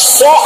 100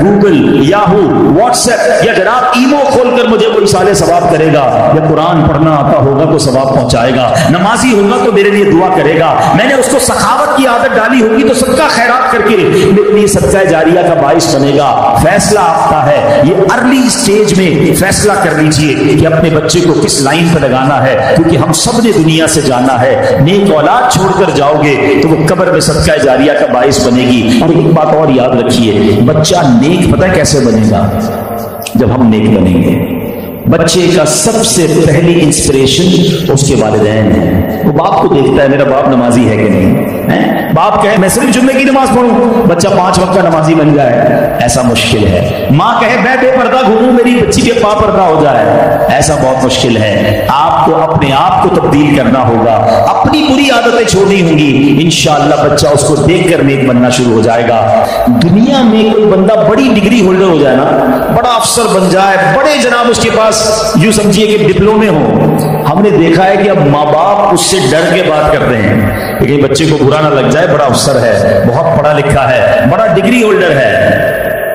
Google, Yahoo, what's app یا جناب imo کھول کر مجھے کوئی سال ثواب کرے گا، یا قرآن پڑھنا آتا ہوگا تو ثواب پہنچائے گا، نمازی ہوگا تو میرے لیے دعا کرے گا، میں نے اس کو سخاوت کی عادت ڈالی ہوگی تو صدقہ خیرات کر کے میرے لیے صدقہ جاریہ کا باعث بنے گا۔ فیصلہ آفتا ہے، یہ ارلی سٹیج میں فیصلہ کر لیجئے کہ اپنے بچے کو کس لائن پہ لگانا ہے، کیونکہ ہم سب نے دنیا سے جانا ہے۔ نیک اولاد چھوڑ کر جاؤ گے تو وہ قبر میں صدقہ جاریہ کا باعث بنے گی۔ اور ایک بات اور یاد رکھیے، بچہ نیک پتہ کیسے بنے گا؟ جب ہم نیک بنیں گے۔ بچے کا سب سے پہلی انسپریشن اس کے والدین ہیں۔ وہ باپ کو دیکھتا ہے میرا باپ نمازی ہے کہ نہیں، باپ کہے میں صرف جمعے کی نماز پڑھوں، بچہ 5 وقت کا نمازی بن جائے، ایسا مشکل ہے۔ ماں کہے میں بے پردہ گھوموں، میری بچی کے پا پردہ ہو جائے، ایسا بہت مشکل ہے۔ آپ کو اپنے آپ کو تبدیل کرنا ہوگا، اپنی بری عادتیں چھوڑنی ہوں گی، انشاءاللہ بچہ اس کو دیکھ کر نیک بننا شروع ہو جائے گا۔ دنیا میں کوئی بندہ بڑی ڈگری ہولڈر ہو جائے نا، بڑا افسر بن جائے، بڑے جناب اس کے پاس یوں سمجھیے کہ ڈپلومے ہوں، ہم نے دیکھا ہے کہ اب ماں باپ اس سے ڈر کے بات کرتے ہیں کہ بچے کو برا نہ لگ جائے، بڑا افسر ہے، بہت پڑھا لکھا ہے، بڑا ڈگری ہولڈر ہے۔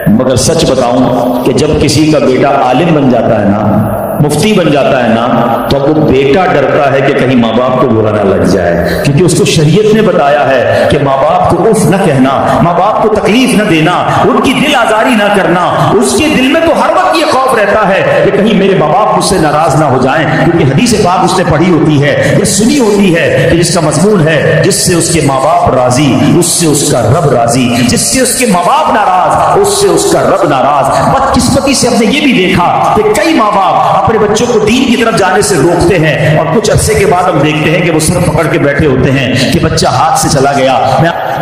مگر سچ بتاؤں کہ جب کسی کا بیٹا عالم بن جاتا ہے نا، مفتی بن جاتا ہے نا، تو اب وہ بیٹا ڈرتا ہے کہ کہیں ماں باپ کو برا نہ لگ جائے، کیونکہ اس کو شریعت نے بتایا ہے کہ ماں باپ کو اف نہ کہنا، ماں باپ کو تکلیف نہ دینا، ان کی دل آزاری نہ کرنا۔ اس کے دل میں تو ہر وقت یہ خوف رہتا ہے کہ کہیں میرے ماں باپ مجھ سے ناراض نہ ہو جائیں، کیونکہ حدیث پاک اس نے پڑھی ہوتی ہے یا سنی ہوتی ہے کہ جس کا مضمون ہے جس سے اس کے ماں باپ راضی اس سے اس کا رب راضی، جس سے اس کے ماں باپ ناراض اس سے اس کا رب ناراض۔ بدقسمتی سے ہم نے یہ بھی دیکھا کہ کئی ماں باپ اپنے بچوں کو دین کی طرف جانے سے روکتے ہیں، اور کچھ عرصے کے بعد ہم دیکھتے ہیں کہ وہ سر پکڑ کے بیٹھے ہوتے ہیں کہ بچہ ہاتھ سے چلا گیا۔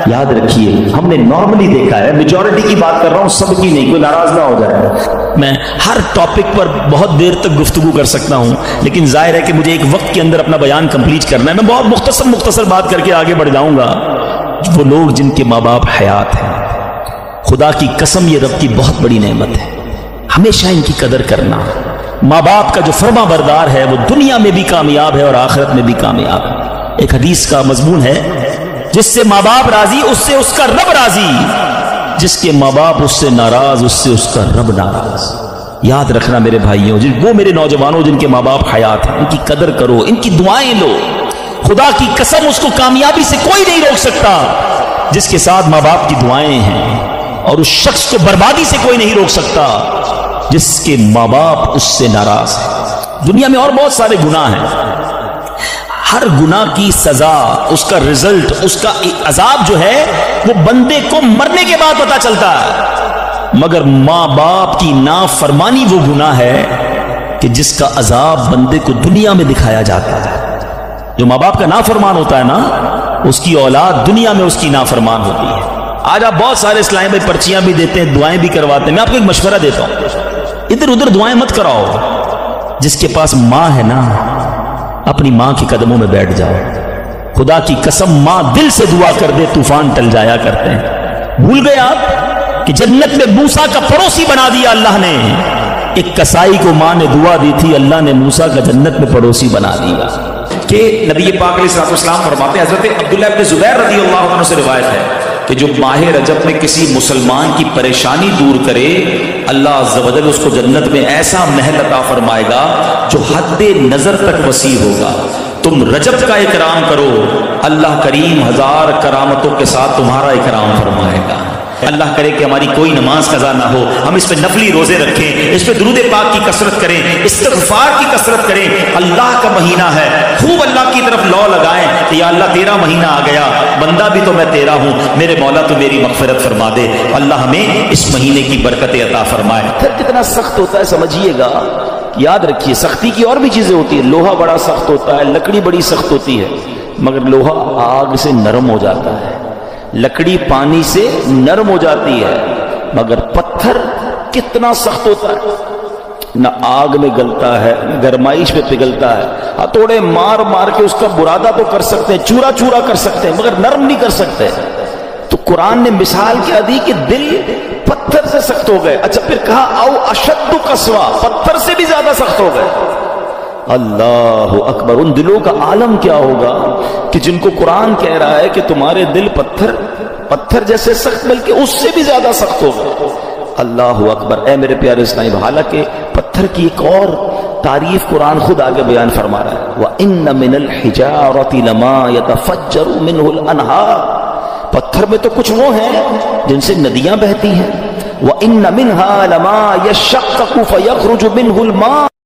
یاد رکھیے ہم نے نارملی دیکھا ہے، میجورٹی کی بات کر رہا ہوں، سب کی نہیں، کوئی ناراض نہ ہو جائے۔ میں ہر ٹاپک پر بہت دیر تک گفتگو کر سکتا ہوں، لیکن ظاہر ہے کہ مجھے ایک وقت کے اندر اپنا بیان کمپلیٹ کرنا ہے۔ میں بہت مختصر بات کر کے آگے بڑھ جاؤں گا۔ وہ لوگ جن کے ماں باپ حیات ہیں، خدا کی قسم یہ رب کی بہت بڑی نعمت ہے، ہمیشہ ان کی قدر کرنا۔ ماں باپ کا جو فرما بردار ہے وہ دنیا میں بھی کامیاب ہے اور آخرت میں بھی کامیاب ہے۔ ایک حدیث کا مضمون ہے، جس سے ماں باپ راضی اس سے اس کا رب راضی، جس کے ماں باپ اس سے ناراض اس سے اس کا رب ناراض۔ یاد رکھنا میرے بھائیوں، وہ میرے نوجوانوں جن کے ماں باپ حیات ہیں، ان کی قدر کرو، ان کی دعائیں لو۔ خدا کی قسم اس کو کامیابی سے کوئی نہیں روک سکتا جس کے ساتھ ماں باپ کی دعائیں ہیں، اور اس شخص کو بربادی سے کوئی نہیں روک سکتا جس کے ماں باپ اس سے ناراض ہے۔ دنیا میں اور بہت سارے گناہ ہیں، ہر گناہ کی سزا، اس کا رزلٹ، اس کا عذاب جو ہے وہ بندے کو مرنے کے بعد پتہ چلتا ہے، مگر ماں باپ کی نافرمانی وہ گناہ ہے کہ جس کا عذاب بندے کو دنیا میں دکھایا جاتا ہے۔ جو ماں باپ کا نافرمان ہوتا ہے نا، اس کی اولاد دنیا میں اس کی نافرمان ہوتی ہے۔ آج آپ بہت سارے اسلام میں پرچیاں بھی دیتے ہیں، دعائیں بھی کرواتے ہیں۔ میں آپ کو ایک مشورہ دیتا ہوں، ادھر ادھر دعائیں مت کراؤ۔ جس کے پاس ماں ہے نا، اپنی ماں کے قدموں میں بیٹھ جاؤ۔ خدا کی قسم ماں دل سے دعا کر دے طوفان ٹل جایا کرتے ہیں۔ بھول گئے آپ کہ جنت میں موسیٰ کا پڑوسی بنا دیا اللہ نے؟ ایک کسائی کو ماں نے دعا دی تھی، اللہ نے موسیٰ کا جنت میں پڑوسی بنا دیا۔ کہ نبی پاک علیہ السلام فرماتے ہیں، حضرت عبداللہ ابن زبیر رضی اللہ عنہ سے روایت ہے کہ جو ماہ رجب میں کسی مسلمان کی پریشانی دور کرے، اللہ عز و جل اس کو جنت میں ایسا محل عطا فرمائے گا جو حد نظر تک وسیع ہوگا۔ تم رجب کا اکرام کرو، اللہ کریم 1000 کرامتوں کے ساتھ تمہارا اکرام فرمائے گا۔ اللہ کرے کہ ہماری کوئی نماز قضا نہ ہو، ہم اس پہ نفلی روزے رکھیں، اس پہ درود پاک کی کثرت کریں، استغفار کی کثرت کریں۔ اللہ کا مہینہ ہے، خوب اللہ کی طرف لو لگائیں کہ یا اللہ تیرا مہینہ آ گیا، بندہ بھی تو میں تیرا ہوں، میرے مولا تو میری مغفرت فرما دے۔ اللہ ہمیں اس مہینے کی برکتیں عطا فرمائے۔ پتھر کتنا سخت ہوتا ہے سمجھیے گا، یاد رکھیے سختی کی اور بھی چیزیں ہوتی ہیں۔ لوہا بڑا سخت ہوتا ہے، لکڑی بڑی سخت ہوتی ہے، مگر لوہا آگ سے نرم ہو جاتا ہے، لکڑی پانی سے نرم ہو جاتی ہے، مگر پتھر کتنا سخت ہوتا ہے، نہ آگ میں گلتا ہے نہ گرمائش میں پگھلتا ہے۔ ہتھوڑے مار مار کے اس کا برادہ تو کر سکتے ہیں، چورا چورا کر سکتے ہیں، مگر نرم نہیں کر سکتے۔ تو قرآن نے مثال کیا دی کہ دل پتھر سے سخت ہو گئے۔ اچھا پھر کہا او اشد قسوہ، پتھر سے بھی زیادہ سخت ہو گئے۔ اللہ اکبر، ان دلوں کا عالم کیا ہوگا کہ جن کو قرآن کہہ رہا ہے کہ تمہارے دل پتھر جیسے سخت، بلکہ اس سے بھی زیادہ سخت ہو گئے۔ اللہ اکبر. اے میرے پیارے اسلامی، حالانکہ پتھر کی ایک اور تعریف قرآن خود آگے بیان فرما رہا ہے. وَإِنَّ مِنَ الْحِجَارَةِ لَمَا يَتَفَجَّرُ مِنْهُ الْأَنْهَارُ، پتھر میں تو کچھ وہ ہیں جن سے ندیاں بہتی ہیں. وَإِنَّ مِنْهَا لَمَا يَشَّقَّقُ فَيَخْرُجُ مِنْهُ الْمَاءُ